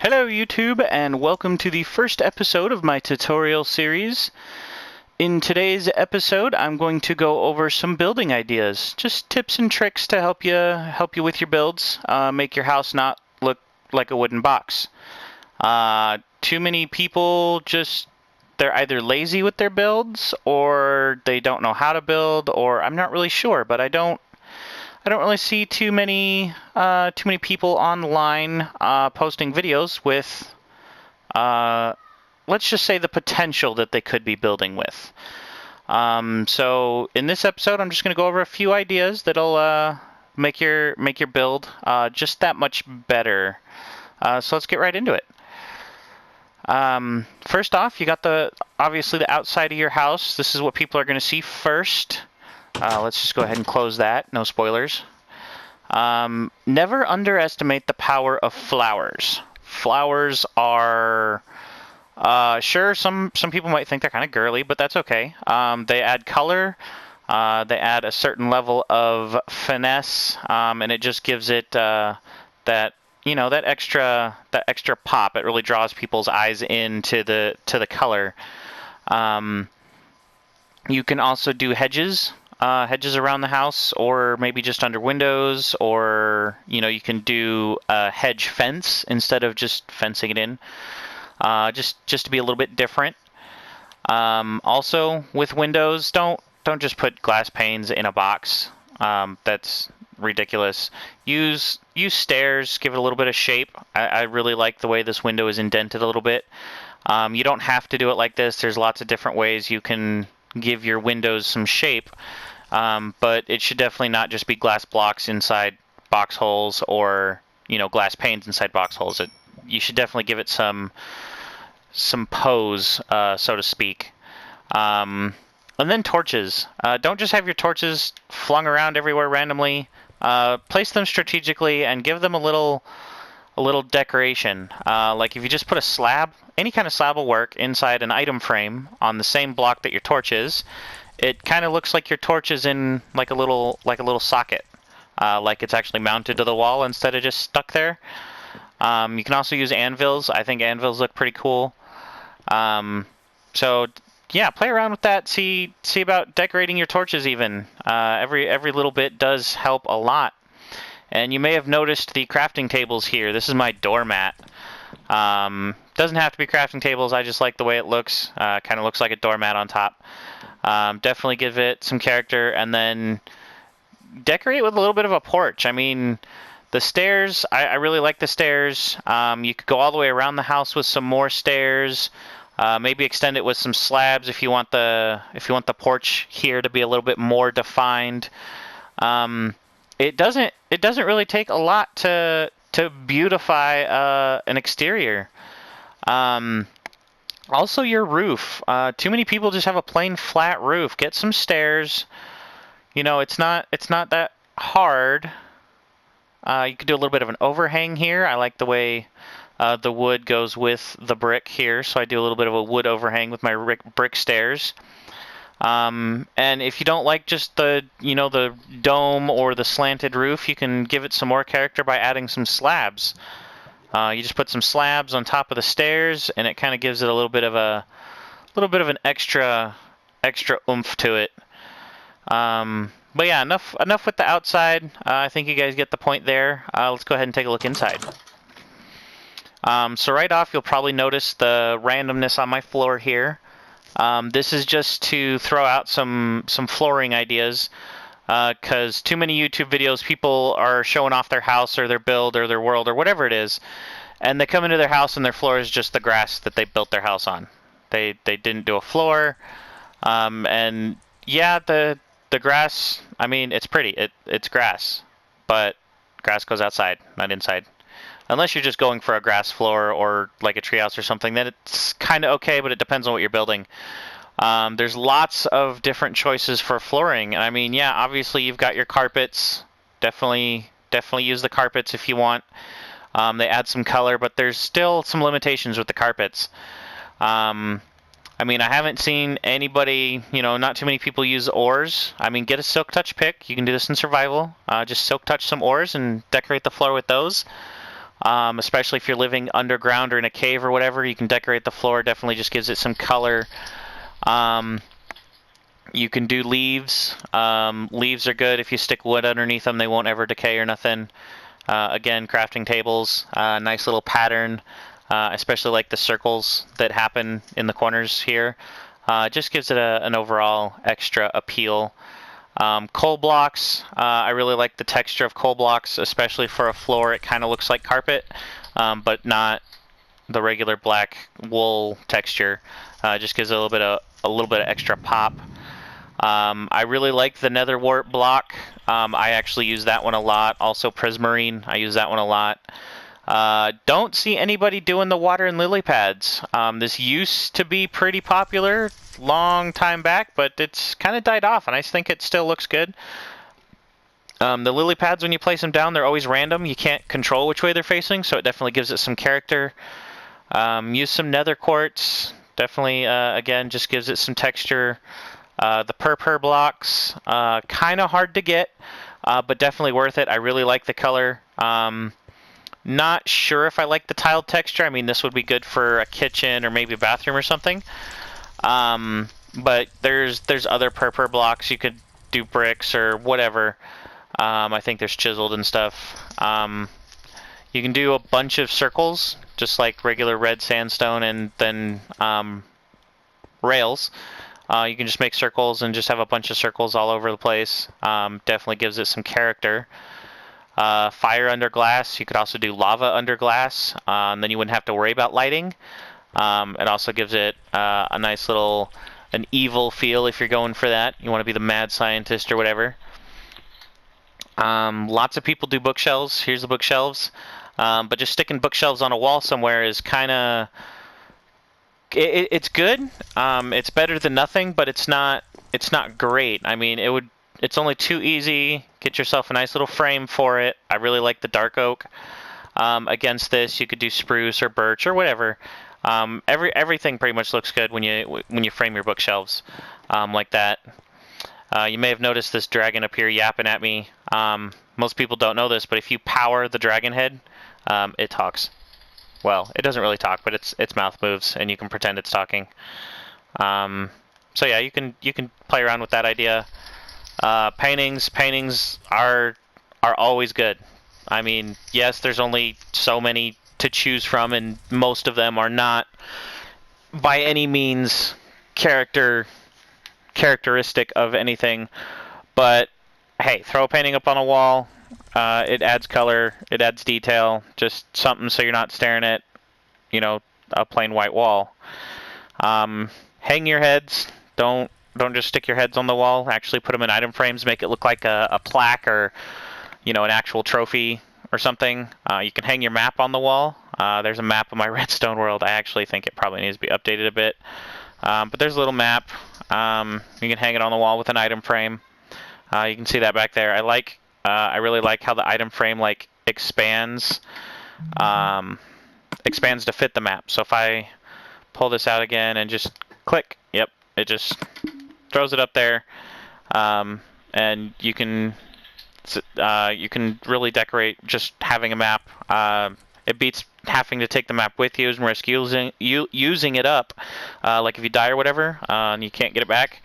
Hello YouTube, and welcome to the first episode of my tutorial series. In today's episode, I'm going to go over some building ideas, just tips and tricks to help you with your builds, make your house not look like a wooden box. Too many people they're either lazy with their builds, or they don't know how to build, or I'm not really sure, but I don't really see too many people online posting videos with, let's just say, the potential that they could be building with. So in this episode, I'm just going to go over a few ideas that'll make your build just that much better. So let's get right into it. First off, you got obviously the outside of your house. This is what people are going to see first. Let's just go ahead and close that. No spoilers. Never underestimate the power of flowers. Flowers are, sure, some people might think they're kind of girly, but that's okay. They add color. They add a certain level of finesse, and it just gives it that extra pop. It really draws people's eyes into the color. You can also do hedges around the house, or maybe just under windows, or you can do a hedge fence instead of just fencing it in, just to be a little bit different. Also with windows, don't just put glass panes in a box. That's ridiculous. Use stairs, give it a little bit of shape. I really like the way this window is indented a little bit. You don't have to do it like this. There's lots of different ways you can give your windows some shape, but it should definitely not just be glass blocks inside box holes, or glass panes inside box holes. You should definitely give it some pose, so to speak. And then torches. Don't just have your torches flung around everywhere randomly. Place them strategically and give them a little decoration. Like if you just put a slab, any kind of slab will work, inside an item frame on the same block that your torch is, it kind of looks like your torch is in like a little socket, like it's actually mounted to the wall instead of just stuck there. You can also use anvils. I think anvils look pretty cool. So yeah, play around with that. See about decorating your torches even. Every little bit does help a lot. And you may have noticed the crafting tables here. This is my doormat. Doesn't have to be crafting tables. I just like the way it looks. Kind of looks like a doormat on top. Definitely give it some character, and then decorate with a little bit of a porch. I mean, the stairs, I really like the stairs. You could go all the way around the house with some more stairs. Maybe extend it with some slabs if you want the porch here to be a little bit more defined. It doesn't really take a lot to beautify an exterior. Also your roof. Too many people just have a plain flat roof. Get some stairs. It's not that hard. You could do a little bit of an overhang here. I like the way the wood goes with the brick here, so I do a little bit of a wood overhang with my brick stairs. And if you don't like just the dome or the slanted roof, you can give it some more character by adding some slabs. You just put some slabs on top of the stairs, and it kind of gives it a little bit of an extra oomph to it. But yeah, enough with the outside. I think you guys get the point there. Let's go ahead and take a look inside. So right off, you'll probably notice the randomness on my floor here. This is just to throw out some flooring ideas, because too many YouTube videos, people are showing off their house or their build or their world or whatever it is, and they come into their house and their floor is just the grass that they built their house on. They didn't do a floor, and yeah, the grass, I mean, it's pretty. It's grass, but grass goes outside, not inside. Unless you're just going for a grass floor or like a treehouse or something, then it's kind of okay, but it depends on what you're building. There's lots of different choices for flooring. I mean, yeah, obviously you've got your carpets. Definitely use the carpets if you want. They add some color, but there's still some limitations with the carpets. I mean, I haven't seen anybody, not too many people use oars. I mean, get a silk touch pick. You can do this in survival. Just silk touch some oars and decorate the floor with those. especially if you're living underground or in a cave or whatever. You can decorate the floor. Definitely just gives it some color. You can do leaves. Leaves are good if you stick wood underneath them. They won't ever decay or nothing. Again, crafting tables, nice little pattern, especially like the circles that happen in the corners here. Just gives it an overall extra appeal. Coal blocks, I really like the texture of coal blocks, especially for a floor. It kind of looks like carpet, but not the regular black wool texture. Just gives it a little bit of extra pop. I really like the nether wart block. I actually use that one a lot. Also prismarine, I use that one a lot. Don't see anybody doing the water and lily pads. This used to be pretty popular long time back, but it's kind of died off, and I think it still looks good. The lily pads, when you place them down, they're always random. You can't control which way they're facing, so it definitely gives it some character. Use some nether quartz. Definitely, again, just gives it some texture. The purpur blocks, kind of hard to get, but definitely worth it. I really like the color. Not sure if I like the tiled texture. I mean, this would be good for a kitchen or maybe a bathroom or something. But there's other purpur blocks. You could do bricks or whatever. I think there's chiseled and stuff. You can do a bunch of circles, just like regular red sandstone, and then rails. You can just make circles and just have a bunch of circles all over the place. Definitely gives it some character. Fire under glass. You could also do lava under glass, and then you wouldn't have to worry about lighting. It also gives it a nice little, an evil feel if you're going for that. You want to be the mad scientist or whatever. Lots of people do bookshelves. Here's the bookshelves. But just sticking bookshelves on a wall somewhere is kind of... It's good. It's better than nothing, but it's not great. I mean, it's only too easy. Get yourself a nice little frame for it. I really like the dark oak. Against this, you could do spruce or birch or whatever. Everything pretty much looks good when you frame your bookshelves like that. You may have noticed this dragon up here yapping at me. Most people don't know this, but if you power the dragon head, it talks. Well, it doesn't really talk, but its mouth moves, and you can pretend it's talking. So yeah, you can play around with that idea. Paintings are always good. I mean, yes, there's only so many to choose from, and most of them are not by any means characteristic of anything. But hey, throw a painting up on a wall. It adds color, it adds detail, just something so you're not staring at, a plain white wall. Hang your heads. Don't just stick your heads on the wall. Actually put them in item frames, make it look like a plaque or, an actual trophy or something. You can hang your map on the wall. There's a map of my redstone world. I actually think it probably needs to be updated a bit. But there's a little map. You can hang it on the wall with an item frame. You can see that back there. I really like how the item frame expands to fit the map. So if I pull this out again and just click, yep, it just throws it up there, and you can really decorate just having a map. It beats having to take the map with you and risk using it up, like if you die or whatever, and you can't get it back.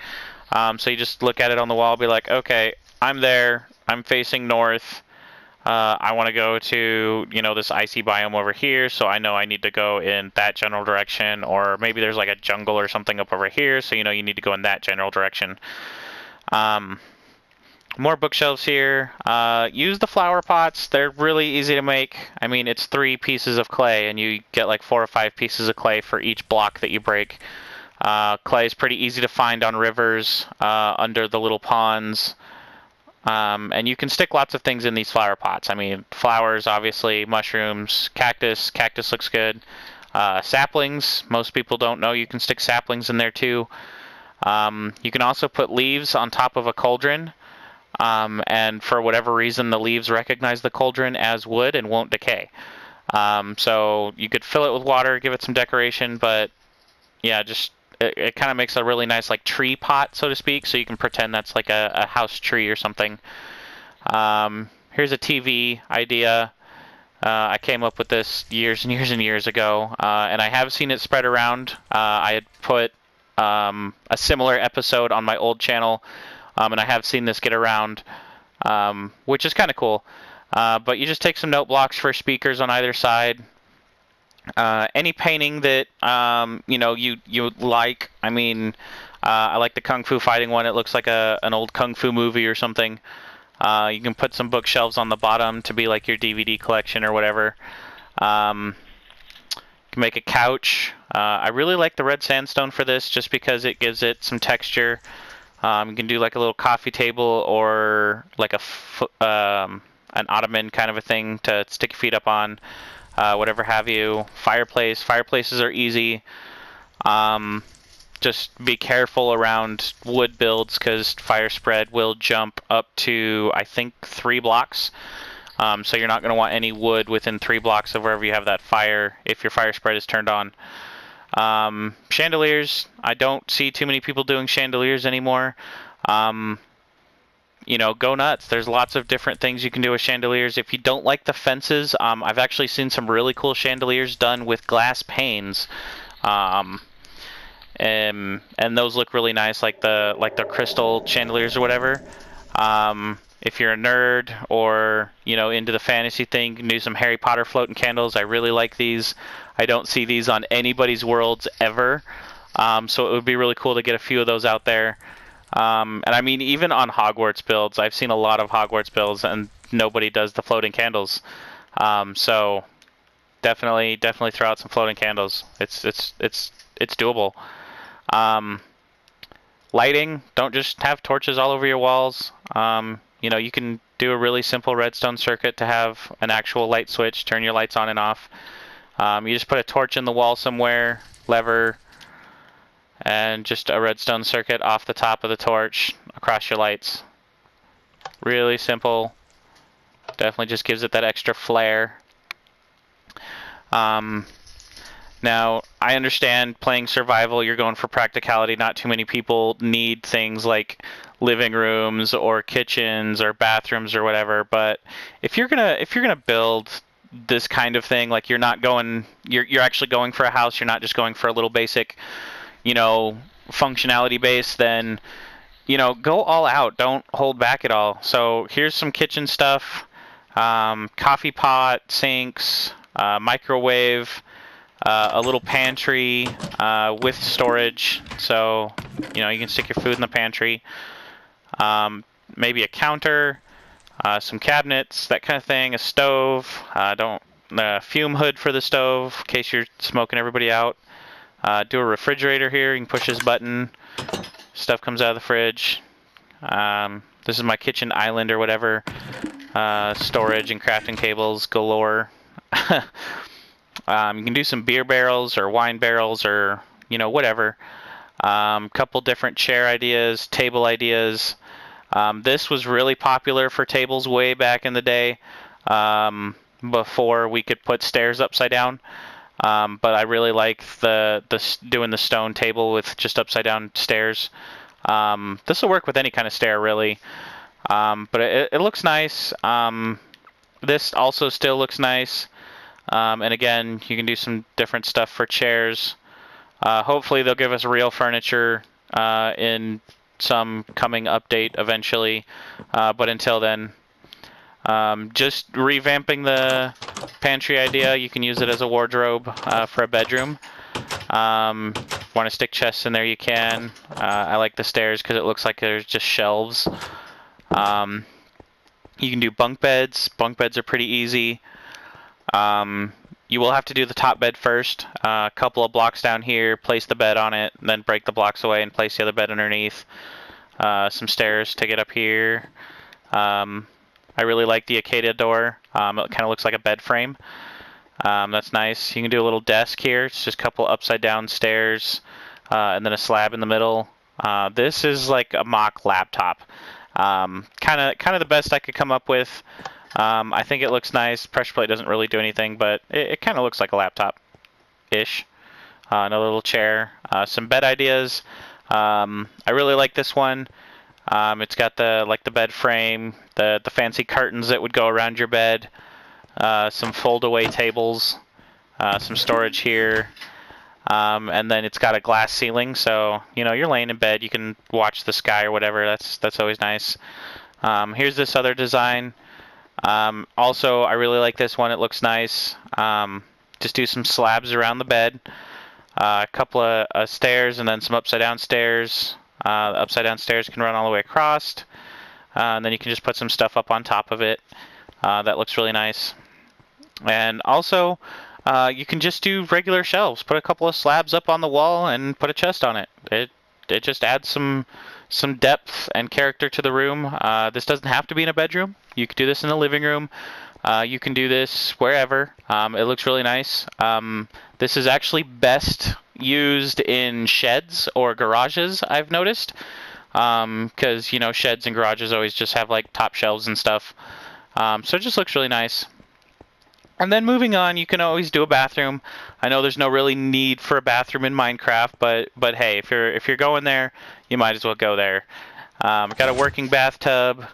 So you just look at it on the wall, be like, okay, I'm there. I'm facing north. I want to go to, this icy biome over here, so I know I need to go in that general direction, or maybe there's like a jungle or something up over here, so you need to go in that general direction. More bookshelves here. Use the flower pots. They're really easy to make. I mean, it's 3 pieces of clay, and you get like 4 or 5 pieces of clay for each block that you break. Clay is pretty easy to find on rivers, under the little ponds. And you can stick lots of things in these flower pots. I mean, flowers, obviously, mushrooms, cactus. Cactus looks good. Saplings, most people don't know you can stick saplings in there too. You can also put leaves on top of a cauldron. And for whatever reason, the leaves recognize the cauldron as wood and won't decay. So you could fill it with water, give it some decoration, but yeah, just it kind of makes a really nice tree pot, so to speak, so you can pretend that's like a house tree or something. Here's a TV idea. I came up with this years and years and years ago, and I have seen it spread around. I had put a similar episode on my old channel, and I have seen this get around, which is kind of cool. But you just take some note blocks for speakers on either side. Any painting that you like. I mean, I like the Kung Fu fighting one. It looks like an old Kung Fu movie or something. You can put some bookshelves on the bottom to be like your DVD collection or whatever. You can make a couch. I really like the red sandstone for this just because it gives it some texture. You can do like a little coffee table or like an ottoman kind of a thing to stick your feet up on, whatever have you. Fireplace. Fireplaces are easy. Just be careful around wood builds because fire spread will jump up to, I think, 3 blocks. So you're not going to want any wood within 3 blocks of wherever you have that fire if your fire spread is turned on. Chandeliers, I don't see too many people doing chandeliers anymore. Go nuts. There's lots of different things you can do with chandeliers. If you don't like the fences, I've actually seen some really cool chandeliers done with glass panes. And those look really nice, like the crystal chandeliers or whatever. If you're a nerd or into the fantasy thing, you can do some Harry Potter floating candles. I really like these. I don't see these on anybody's worlds ever, so it would be really cool to get a few of those out there. And I mean, even on Hogwarts builds, I've seen a lot of Hogwarts builds, and nobody does the floating candles. So definitely throw out some floating candles. It's doable. Lighting, don't just have torches all over your walls. You can do a really simple redstone circuit to have an actual light switch, turn your lights on and off. You just put a torch in the wall somewhere, lever, and just a redstone circuit off the top of the torch across your lights. Really simple. Definitely just gives it that extra flair. Now, I understand playing survival, you're going for practicality. Not too many people need things like living rooms or kitchens or bathrooms or whatever. But if you're gonna build this kind of thing, like you're actually going for a house, you're not just going for a little basic, functionality base, then go all out. Don't hold back at all. So here's some kitchen stuff: coffee pot, sinks, microwave. A little pantry with storage, so you can stick your food in the pantry. Maybe a counter, some cabinets, that kind of thing. A stove. Fume hood for the stove in case you're smoking everybody out. Do a refrigerator here. You can push this button. Stuff comes out of the fridge. This is my kitchen island or whatever. Storage and crafting tables galore. You can do some beer barrels or wine barrels or, whatever. Couple different chair ideas, table ideas. This was really popular for tables way back in the day, before we could put stairs upside down. But I really like doing the stone table with just upside down stairs. This will work with any kind of stair, really. But it looks nice. This also still looks nice. And again, you can do some different stuff for chairs. Hopefully they'll give us real furniture in some coming update eventually. But until then, just revamping the pantry idea. You can use it as a wardrobe for a bedroom. Want to stick chests in there, you can. I like the stairs because it looks like there's just shelves. You can do bunk beds. Bunk beds are pretty easy. You will have to do the top bed first. A couple of blocks down here, place the bed on it, and then break the blocks away and place the other bed underneath. Some stairs to get up here. I really like the Acadia door. It kind of looks like a bed frame. That's nice. You can do a little desk here. It's just a couple upside down stairs, and then a slab in the middle. This is like a mock laptop. Kind of the best I could come up with. I think it looks nice. Pressure plate doesn't really do anything, but it kind of looks like a laptop-ish. Another little chair. Some bed ideas. I really like this one. It's got the bed frame, the fancy curtains that would go around your bed. some fold-away tables, some storage here, and then it's got a glass ceiling, so you're laying in bed, you can watch the sky or whatever. That's always nice. Here's this other design. Also, I really like this one. It looks nice. Just do some slabs around the bed, a couple of stairs, and then some upside down stairs. The upside down stairs can run all the way across, and then you can just put some stuff up on top of it. That looks really nice. And also, you can just do regular shelves. Put a couple of slabs up on the wall and put a chest on it. It just adds some depth and character to the room. This doesn't have to be in a bedroom. You could do this in the living room. You can do this wherever. It looks really nice. This is actually best used in sheds or garages, I've noticed. Because, sheds and garages always just have like top shelves and stuff. So it just looks really nice. And then moving on, you can always do a bathroom. I know there's no really need for a bathroom in Minecraft, but hey, if you're going there, you might as well go there. Got a working bathtub.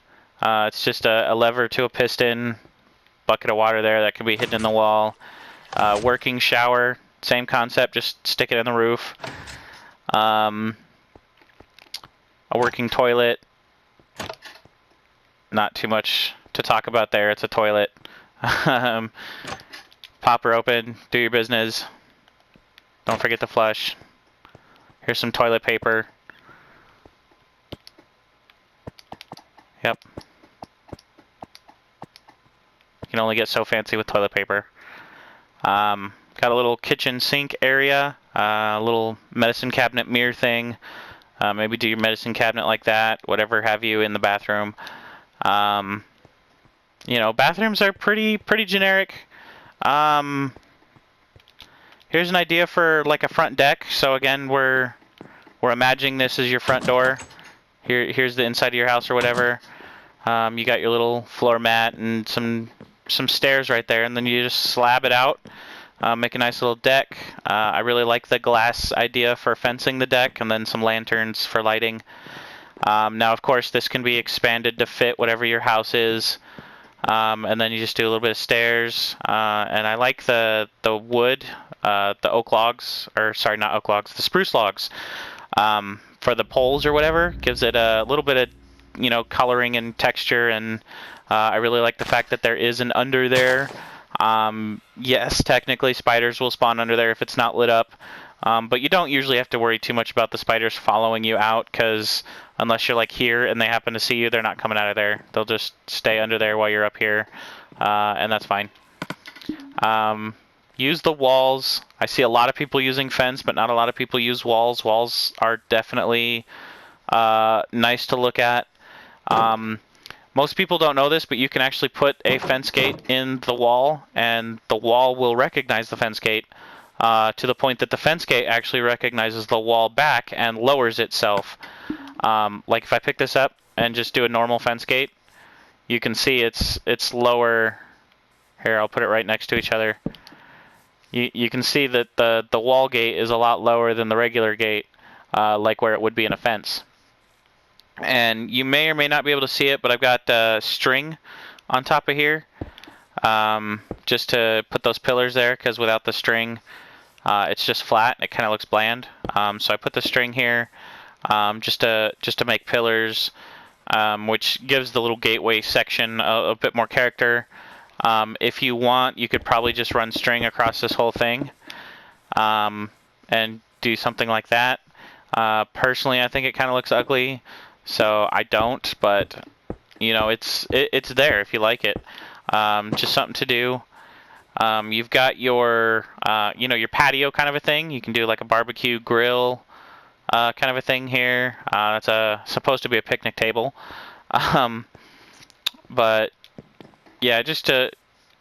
It's just a lever to a piston, bucket of water there that can be hidden in the wall. Working shower, same concept, just stick it in the roof. A working toilet. Not too much to talk about there. It's a toilet. Pop her open, do your business. Don't forget to flush. Here's some toilet paper. Yep. You can only get so fancy with toilet paper. Got a little kitchen sink area, a little medicine cabinet mirror thing. Maybe do your medicine cabinet like that, whatever have you in the bathroom. Bathrooms are pretty generic. Here's an idea for like a front deck. So again, we're imagining this as your front door. Here's the inside of your house or whatever. You got your little floor mat and some stairs right there, and then you just slab it out. Make a nice little deck. I really like the glass idea for fencing the deck, and then some lanterns for lighting. Now, of course, this can be expanded to fit whatever your house is. And then you just do a little bit of stairs. And I like the wood, the oak logs, or sorry, not oak logs, the spruce logs, for the poles or whatever. Gives it a little bit of, coloring and texture. And I really like the fact that there is an under there. Yes, technically spiders will spawn under there if it's not lit up. But you don't usually have to worry too much about the spiders following you out, because unless you're like here and they happen to see you, they're not coming out of there. They'll just stay under there while you're up here, and that's fine. Use the walls. I see a lot of people using fence, but not a lot of people use walls. Walls are definitely nice to look at. Most people don't know this, but you can actually put a fence gate in the wall, and the wall will recognize the fence gate. To the point that the fence gate actually recognizes the wall back and lowers itself. Like if I pick this up and just do a normal fence gate, you can see it's lower. Here, I'll put it right next to each other. You can see that the wall gate is a lot lower than the regular gate, like where it would be in a fence. And you may or may not be able to see it, but I've got string on top of here, just to put those pillars there, because without the string, it's just flat. It kind of looks bland. So I put the string here, just to make pillars, which gives the little gateway section a bit more character. If you want, you could probably just run string across this whole thing, and do something like that. Personally, I think it kind of looks ugly, so I don't. But it's there if you like it. Just something to do. You've got your your patio kind of a thing. You can do like a barbecue grill kind of a thing here. That's supposed to be a picnic table. But yeah, just to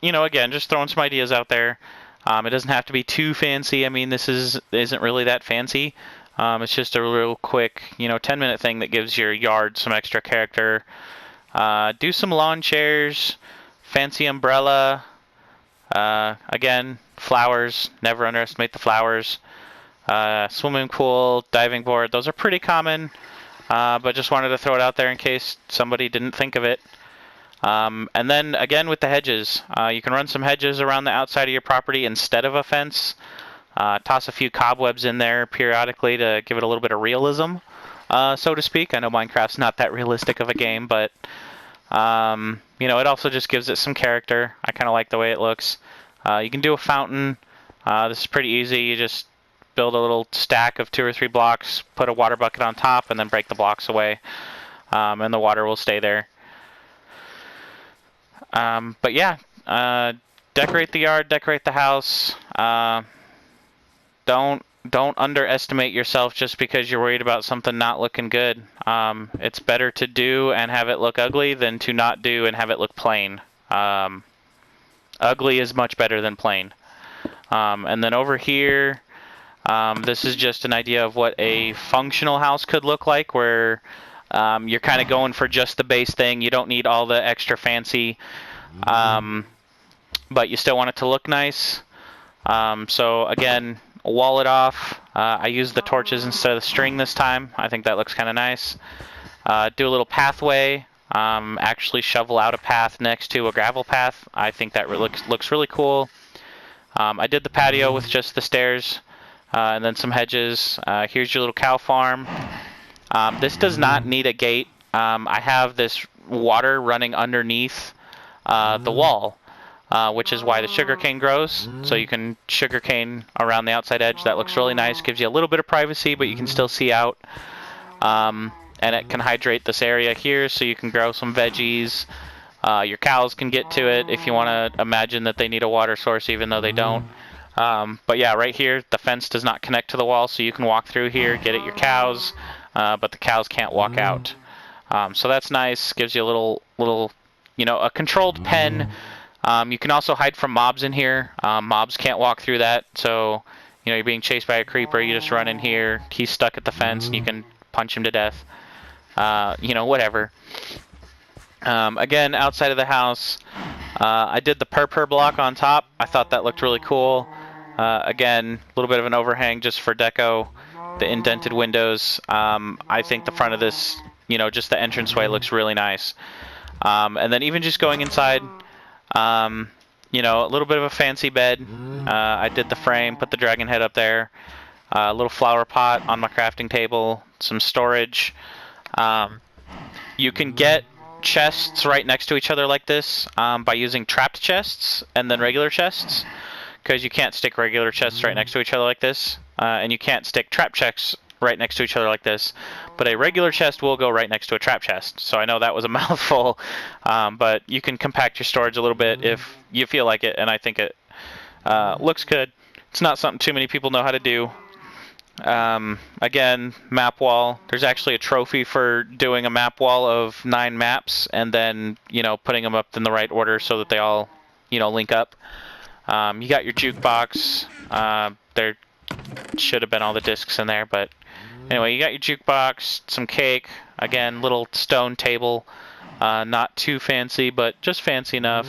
again, just throwing some ideas out there. It doesn't have to be too fancy. I mean, this isn't really that fancy. It's just a real quick 10-minute thing that gives your yard some extra character. Do some lawn chairs, fancy umbrella. Again, flowers, never underestimate the flowers. Swimming pool, diving board, those are pretty common, but just wanted to throw it out there in case somebody didn't think of it. And then again with the hedges, you can run some hedges around the outside of your property instead of a fence. Toss a few cobwebs in there periodically to give it a little bit of realism, so to speak. I know Minecraft's not that realistic of a game, but you know, it also just gives it some character. I kind of like the way it looks. You can do a fountain. This is pretty easy. You just build a little stack of 2 or 3 blocks, put a water bucket on top, and then break the blocks away, and the water will stay there. But yeah, decorate the yard, decorate the house. Don't underestimate yourself just because you're worried about something not looking good. It's better to do and have it look ugly than to not do and have it look plain. Ugly is much better than plain. And then over here, this is just an idea of what a functional house could look like, where you're kind of going for just the base thing. You don't need all the extra fancy, but you still want it to look nice. So again, wall it off. I use the torches instead of the string this time. I think that looks kind of nice. Do a little pathway. Actually shovel out a path next to a gravel path. I think that looks really cool. I did the patio with just the stairs and then some hedges. Here's your little cow farm. This does not need a gate. I have this water running underneath the wall. Which is why the sugarcane grows. So you can sugarcane around the outside edge. That looks really nice. Gives you a little bit of privacy, but you can still see out. And it can hydrate this area here, so you can grow some veggies. Your cows can get to it if you want to imagine that they need a water source, even though they don't. But yeah, right here, the fence does not connect to the wall, so you can walk through here, get at your cows, but the cows can't walk out. So that's nice. Gives you a little, you know, a controlled pen. You can also hide from mobs in here. Mobs can't walk through that, so you know, you're being chased by a creeper, you just run in here. He's stuck at the fence, and you can punch him to death. You know, whatever. Again, outside of the house, I did the purpur block on top. I thought that looked really cool. Again, a little bit of an overhang just for deco. The indented windows. I think the front of this, you know, just the entranceway looks really nice. And then even just going inside, you know, a little bit of a fancy bed. I did the frame, put the dragon head up there. A little flower pot on my crafting table. Some storage. You can get chests right next to each other like this by using trapped chests and then regular chests, because you can't stick regular chests right next to each other like this, and you can't stick trap chests right next to each other like this, but a regular chest will go right next to a trap chest. So I know that was a mouthful, but you can compact your storage a little bit if you feel like it, and I think it looks good. It's not something too many people know how to do. Again, map wall. There's actually a trophy for doing a map wall of 9 maps and then, you know, putting them up in the right order so that they all, you know, link up. You got your jukebox. There should have been all the discs in there, but anyway, you got your jukebox, some cake, again, little stone table, not too fancy, but just fancy enough.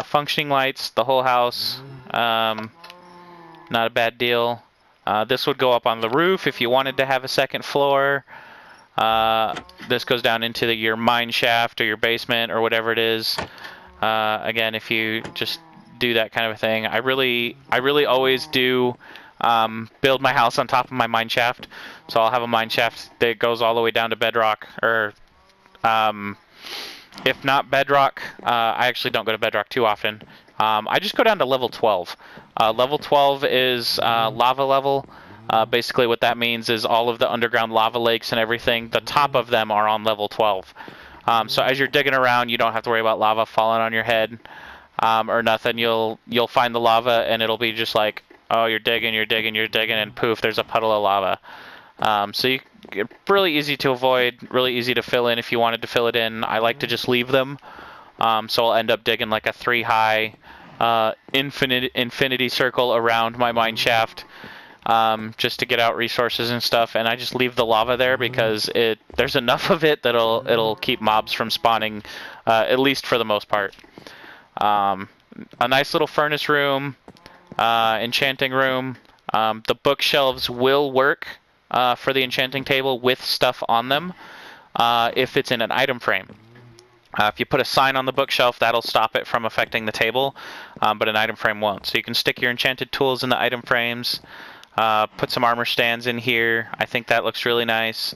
Functioning lights, the whole house, not a bad deal. This would go up on the roof if you wanted to have a second floor. This goes down into your mine shaft or your basement or whatever it is. Again, if you just do that kind of a thing. I really always do build my house on top of my mine shaft. So I'll have a mine shaft that goes all the way down to bedrock, or if not bedrock, I actually don't go to bedrock too often. I just go down to level 12. Level 12 is lava level. Basically what that means is all of the underground lava lakes and everything, the top of them are on level 12. So as you're digging around, you don't have to worry about lava falling on your head or nothing. You'll find the lava and it'll be just like, oh, you're digging, and poof, there's a puddle of lava. So really easy to avoid, really easy to fill in if you wanted to fill it in. I like to just leave them. So I'll end up digging like a 3-high infinity circle around my mine shaft just to get out resources and stuff, and I just leave the lava there because there's enough of it that it'll keep mobs from spawning, at least for the most part. A nice little furnace room, enchanting room. The bookshelves will work for the enchanting table with stuff on them if it's in an item frame. If you put a sign on the bookshelf, that'll stop it from affecting the table, but an item frame won't. So you can stick your enchanted tools in the item frames, put some armor stands in here. I think that looks really nice.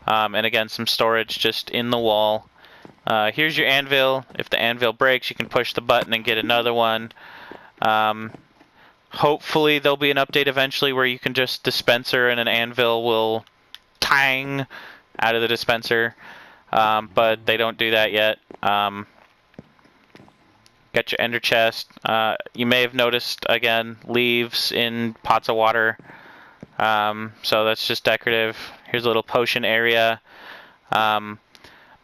And again, some storage just in the wall. Here's your anvil. If the anvil breaks, you can push the button and get another one. Hopefully there'll be an update eventually where you can just dispenser and an anvil will tang out of the dispenser. But they don't do that yet. Got your ender chest. You may have noticed, again, leaves in pots of water. So that's just decorative. Here's a little potion area.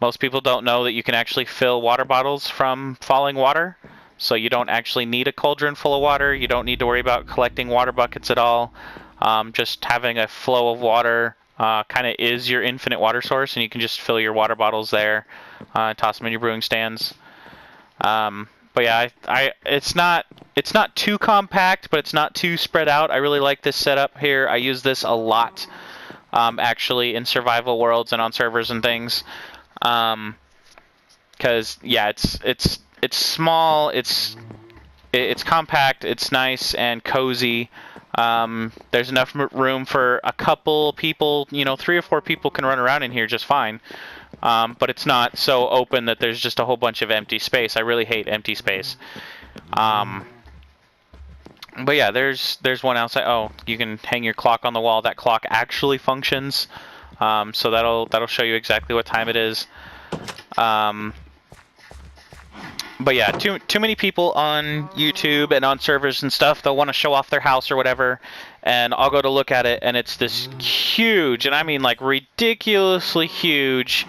Most people don't know that you can actually fill water bottles from falling water. So you don't actually need a cauldron full of water. You don't need to worry about collecting water buckets at all. Just having a flow of water kind of is your infinite water source, and you can just fill your water bottles there, toss them in your brewing stands. But yeah, it's not too compact, but it's not too spread out. I really like this setup here. I use this a lot, actually, in survival worlds and on servers and things. Because yeah, it's small, it's compact, it's nice and cozy. There's enough room for a couple people, 3 or 4 people can run around in here just fine. But it's not so open that there's just a whole bunch of empty space. I really hate empty space. But yeah, there's one outside. Oh, you can hang your clock on the wall. That clock actually functions. So that'll show you exactly what time it is. But yeah, too many people on YouTube and on servers and stuff, they'll want to show off their house or whatever, and I'll go to look at it, and it's this huge, and I mean like ridiculously huge,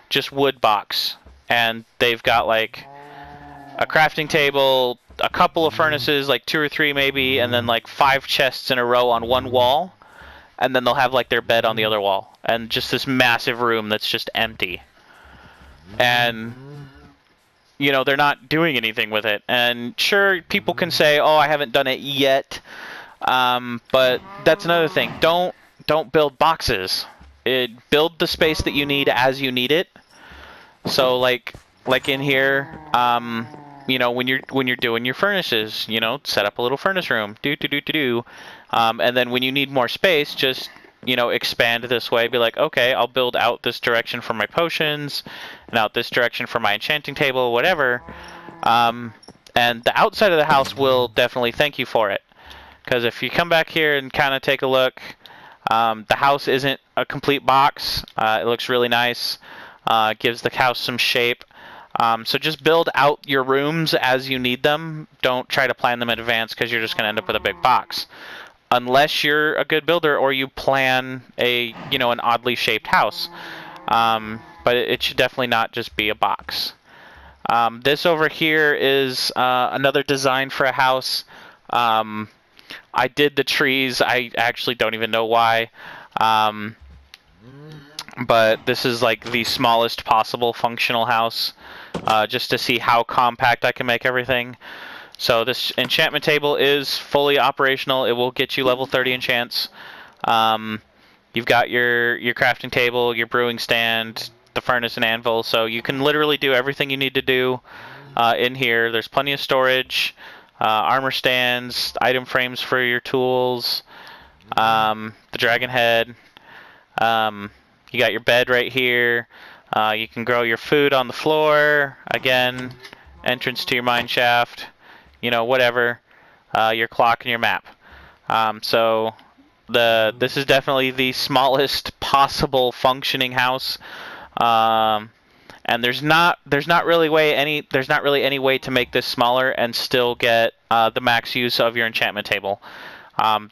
just wood box. And they've got like a crafting table, a couple of furnaces, like 2 or 3 maybe, and then like 5 chests in a row on one wall, and then they'll have like their bed on the other wall, and just this massive room that's just empty. And they're not doing anything with it. And sure, people can say, oh, I haven't done it yet. But that's another thing. Don't build boxes. Build the space that you need as you need it. So like in here, when you're doing your furnaces, set up a little furnace room. And then when you need more space, just expand this way. Be like, okay, I'll build out this direction for my potions, and out this direction for my enchanting table, whatever. And the outside of the house will definitely thank you for it. Because if you come back here and kind of take a look, the house isn't a complete box. It looks really nice. Gives the house some shape. So just build out your rooms as you need them. Don't try to plan them in advance, because you're just going to end up with a big box. Unless you're a good builder or you plan an oddly shaped house. But it should definitely not just be a box. This over here is another design for a house. I did the trees. I actually don't even know why. But this is like the smallest possible functional house, just to see how compact I can make everything. So this enchantment table is fully operational. It will get you level 30 enchants. You've got your crafting table, your brewing stand, the furnace and anvil. So you can literally do everything you need to do in here. There's plenty of storage, armor stands, item frames for your tools, the dragon head. You got your bed right here. You can grow your food on the floor. Again, entrance to your mine shaft. Whatever, your clock and your map. So this is definitely the smallest possible functioning house. And there's not really any way to make this smaller and still get the max use of your enchantment table.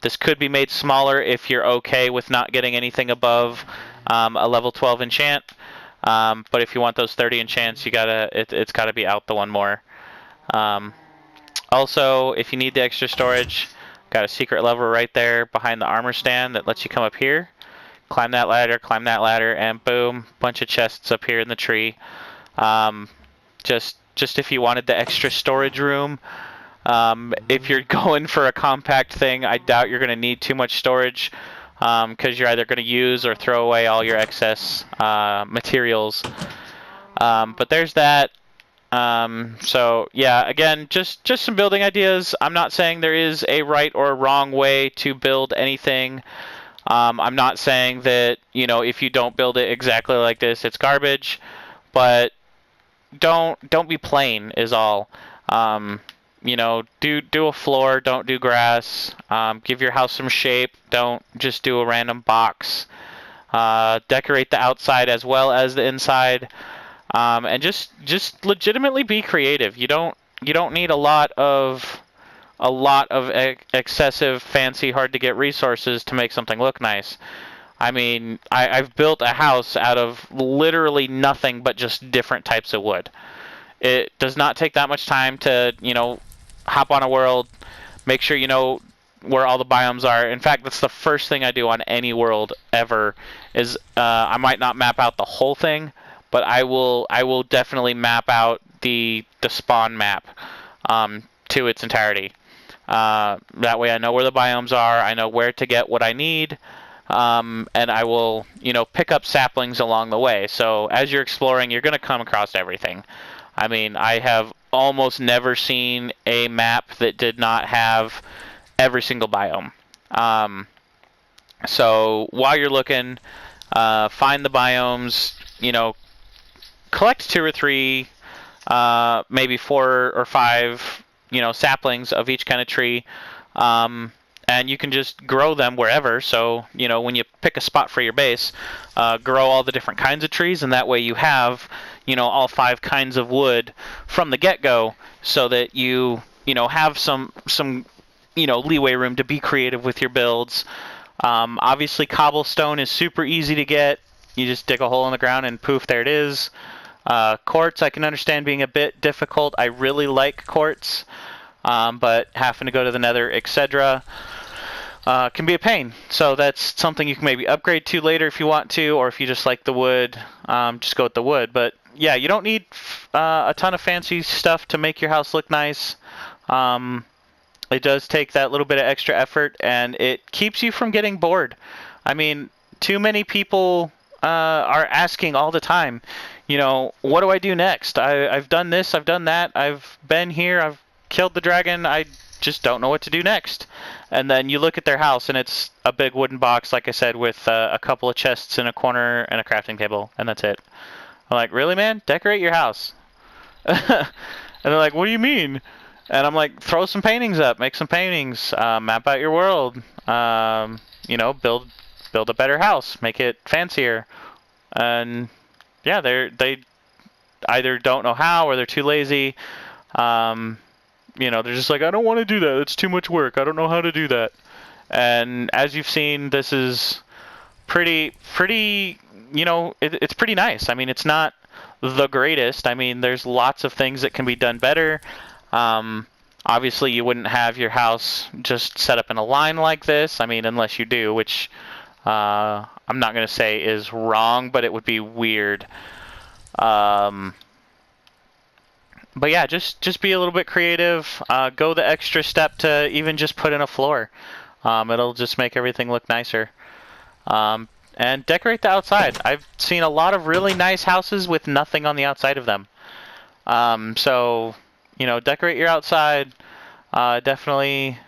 This could be made smaller if you're okay with not getting anything above a level 12 enchant. But if you want those 30 enchants, it's gotta be out the one more. Also, if you need the extra storage, got a secret lever right there behind the armor stand that lets you come up here, climb that ladder, and boom, bunch of chests up here in the tree. Just if you wanted the extra storage room. If you're going for a compact thing, I doubt you're going to need too much storage, because you're either going to use or throw away all your excess materials. But there's that. So yeah, again, just some building ideas. I'm not saying there is a right or a wrong way to build anything. I'm not saying that, you know, if you don't build it exactly like this, it's garbage. But don't be plain is all. You know, do a floor, don't do grass. Give your house some shape. Don't just do a random box. Decorate the outside as well as the inside. And just legitimately be creative. You don't need a lot of excessive, fancy, hard to get resources to make something look nice. I mean, I've built a house out of literally nothing but just different types of wood. It does not take that much time to, you know, hop on a world, make sure you know where all the biomes are. In fact, that's the first thing I do on any world ever. Is I might not map out the whole thing, but I will definitely map out the spawn map to its entirety. That way I know where the biomes are, I know where to get what I need, and I will, you know, pick up saplings along the way. So as you're exploring, you're going to come across everything. I mean, I have almost never seen a map that did not have every single biome. So while you're looking, find the biomes, you know, collect 2 or 3, maybe 4 or 5, you know, saplings of each kind of tree, and you can just grow them wherever. So, you know, when you pick a spot for your base, grow all the different kinds of trees, and that way you have, you know, all 5 kinds of wood from the get-go, so that you know, have some you know, leeway room to be creative with your builds. Obviously, cobblestone is super easy to get. You just dig a hole in the ground and poof, there it is. Quartz, I can understand being a bit difficult. I really like quartz, but having to go to the nether, etc., can be a pain. So that's something you can maybe upgrade to later if you want to, or if you just like the wood, just go with the wood. But yeah, you don't need a ton of fancy stuff to make your house look nice. It does take that little bit of extra effort, and it keeps you from getting bored. I mean, too many people are asking all the time, you know, what do I do next? I've done this, I've done that, I've been here, I've killed the dragon, I just don't know what to do next. And then you look at their house, and it's a big wooden box, like I said, with a couple of chests in a corner and a crafting table, and that's it. I'm like, really, man? Decorate your house. And they're like, what do you mean? And I'm like, throw some paintings up, make some paintings, map out your world, you know, build a better house, make it fancier. And yeah, they either don't know how, or they're too lazy. You know, they're just like, I don't want to do that. It's too much work. I don't know how to do that. And as you've seen, this is pretty, you know, it's pretty nice. I mean, it's not the greatest. I mean, there's lots of things that can be done better. Obviously, you wouldn't have your house just set up in a line like this. I mean, unless you do, which I'm not going to say is wrong, but it would be weird. But yeah, just be a little bit creative. Go the extra step to even just put in a floor. It'll just make everything look nicer. And decorate the outside. I've seen a lot of really nice houses with nothing on the outside of them. So, you know, decorate your outside. Definitely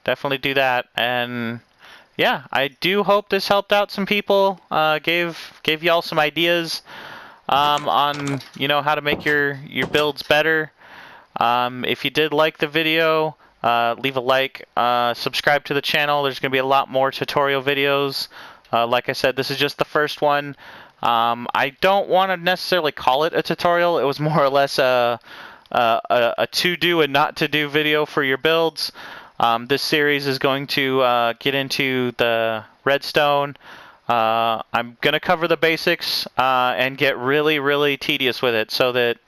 do that. And yeah, I do hope this helped out some people. Gave y'all some ideas on, you know, how to make your builds better. If you did like the video, leave a like, subscribe to the channel. There's going to be a lot more tutorial videos. Like I said, this is just the first one. I don't want to necessarily call it a tutorial. It was more or less a to-do and not-to-do video for your builds. This series is going to get into the redstone. I'm going to cover the basics and get really tedious with it, so that,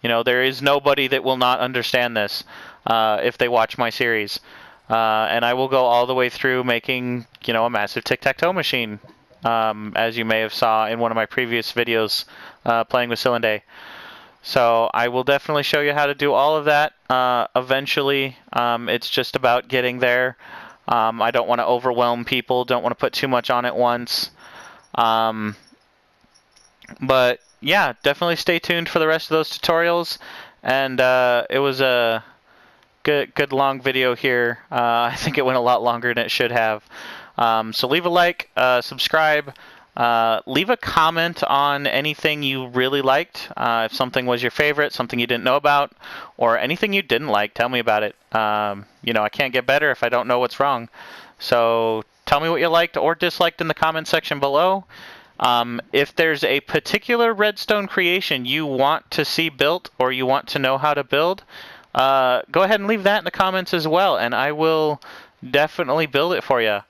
you know, there is nobody that will not understand this if they watch my series. And I will go all the way through making, you know, a massive tic-tac-toe machine, as you may have saw in one of my previous videos playing with Cylinday. So I will definitely show you how to do all of that eventually. It's just about getting there. I don't want to overwhelm people, don't want to put too much on at once. But yeah, definitely stay tuned for the rest of those tutorials. And it was a good long video here. I think it went a lot longer than it should have. So leave a like, subscribe, leave a comment on anything you really liked. If something was your favorite, something you didn't know about, or anything you didn't like, tell me about it. You know, I can't get better if I don't know what's wrong. So tell me what you liked or disliked in the comment section below. If there's a particular redstone creation you want to see built or you want to know how to build, go ahead and leave that in the comments as well, and I will definitely build it for you.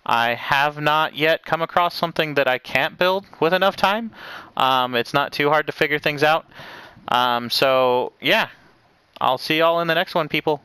I have not yet come across something that I can't build with enough time. It's not too hard to figure things out. So, yeah, I'll see y'all in the next one, people.